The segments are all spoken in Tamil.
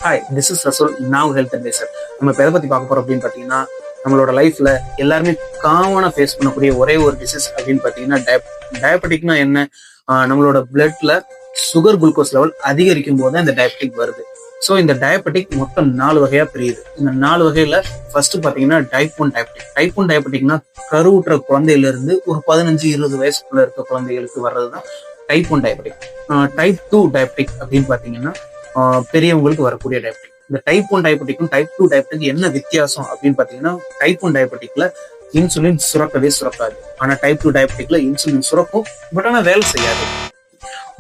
ஹாய், திஸ் இஸ் ரசூல். நான் ஹெல்த் அட்வைசர். நம்ம இப்போ எதை பத்தி பார்க்க போறோம் அப்படின்னு பார்த்தீங்கன்னா, நம்மளோட லைஃப்ல எல்லாருமே காமனா ஃபேஸ் பண்ணக்கூடிய ஒரே ஒரு டிசீஸ் அப்படின்னு பார்த்தீங்கன்னா டயபெட்டிக்னா என்ன? நம்மளோட பிளட்ல சுகர் குளுக்கோஸ் லெவல் அதிகரிக்கும் போது இந்த டயபெட்டிக் வருது. ஸோ இந்த டயபெட்டிக் மொத்தம் 4 வகையா பிரியுது. இந்த 4 வகையில ஃபர்ஸ்ட் பாத்தீங்கன்னா டைப் 1 டயபெட்டிக். டைப் 1 டயபெட்டிக்னா கருவுற்ற குழந்தையில இருந்து ஒரு 15-20 வயசுக்குள்ள இருக்க குழந்தைகளுக்கு வர்றதுதான் டைப் 1 டயபெட்டிக். டைப் 2 டயபெட்டிக் அப்படின்னு பாத்தீங்கன்னா பெரியவங்களுக்கு வரக்கூடிய டயபெட்டிக். இந்த டைப் 1 டயபெட்டிக்கும் டைப் 2 டயபெட்டிக் என்ன வித்தியாசம் அப்படின்னு பாத்தீங்கன்னா, டைப் 1 டயபெட்டிக்ல இன்சுலின் சுரக்கவே சுரக்காது. ஆனா டைப் 2 டயபெட்டிக்ல இன்சுலின் சுரக்கும், பட் ஆனா வேலை செய்யாது.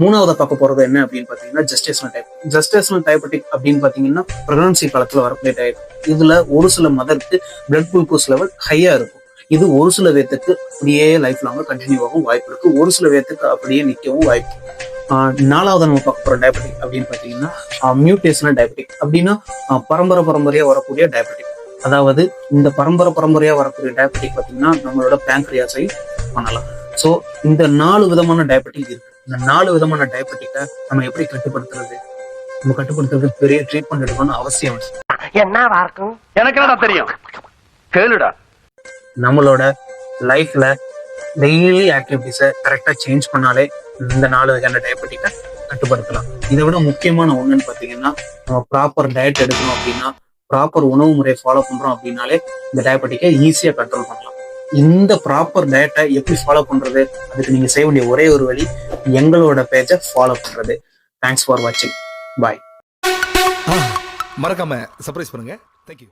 மூணாவது பார்க்க போறது என்ன அப்படின்னு பாத்தீங்கன்னா ஜெஸ்டேஷனல் டைப். ஜெஸ்டேஷனல் டயபெட்டிக் அப்படின்னு பாத்தீங்கன்னா பிரெக்னன்சி காலத்துல வரக்கூடிய டைப். இதுல ஒரு சில மதருக்கு பிளட் குளுக்கோஸ் லெவல் ஹையா இருக்கும். இது ஒரு சில பேத்துக்கு அப்படியே லைஃப் லாங்க கண்டினியூ ஆகும் வாய்ப்பு இருக்கு. ஒரு சில பேத்துக்கு அப்படியே நிற்கவும் வாய்ப்பு. நாலாவது நம்ம பார்க்க போற டயபெட்டிக் அப்படின்னு பாத்தீங்கன்னா மியூட்டேஷனல் டயபெட்டிக். அப்படின்னா பரம்பரையா வரக்கூடிய டயபெட்டிக். அதாவது இந்த பரம்பரையா வரக்கூடிய டயபெட்டிக் பாத்தீங்கன்னா நம்மளோட பேங்க்ரியாஸையும் பண்ணலாம். சோ இந்த 4 விதமான டயபெட்டிக் இருக்கு. இந்த 4 விதமான டயபெட்டிக்கை நம்ம எப்படி கட்டுப்படுத்துறது? நம்ம கட்டுப்படுத்துறதுக்கு பெரிய ட்ரீட்மெண்ட் எடுக்கணும்னு அவசியம். என்னவா இருக்கும்? எனக்கு என்னடா தெரியும், கேளுடா. நம்மளோட லைஃப்ல டெய்லி ஆக்டிவிட்டிஸை கரெக்டா சேஞ்ச் பண்ணாலே இந்த 4 வகையான டயபெட்டிக்கை கட்டுப்படுத்தலாம். இதை விட முக்கியமான ஒண்ணுன்னு பாத்தீங்கன்னா, நம்ம ப்ராப்பர் டயட் எடுக்கணும் அப்படின்னா, ப்ராப்பர் உணவு முறையை ஃபாலோ பண்றோம் அப்படின்னாலே இந்த டயபெட்டிக்கை ஈஸியா கண்ட்ரோல் பண்ணலாம். இந்த ப்ராப்பர் டயட்டை எப்படி ஃபாலோ பண்றது? அதுக்கு நீங்க செய்ய வேண்டிய ஒரே ஒரு வழி, எங்களோட பேஜை ஃபாலோ பண்றது. தேங்க்ஸ் ஃபார் வாட்சிங். பாய். மறக்காம சர்ப்ரைஸ் பண்ணுங்க. தேங்க்யூ.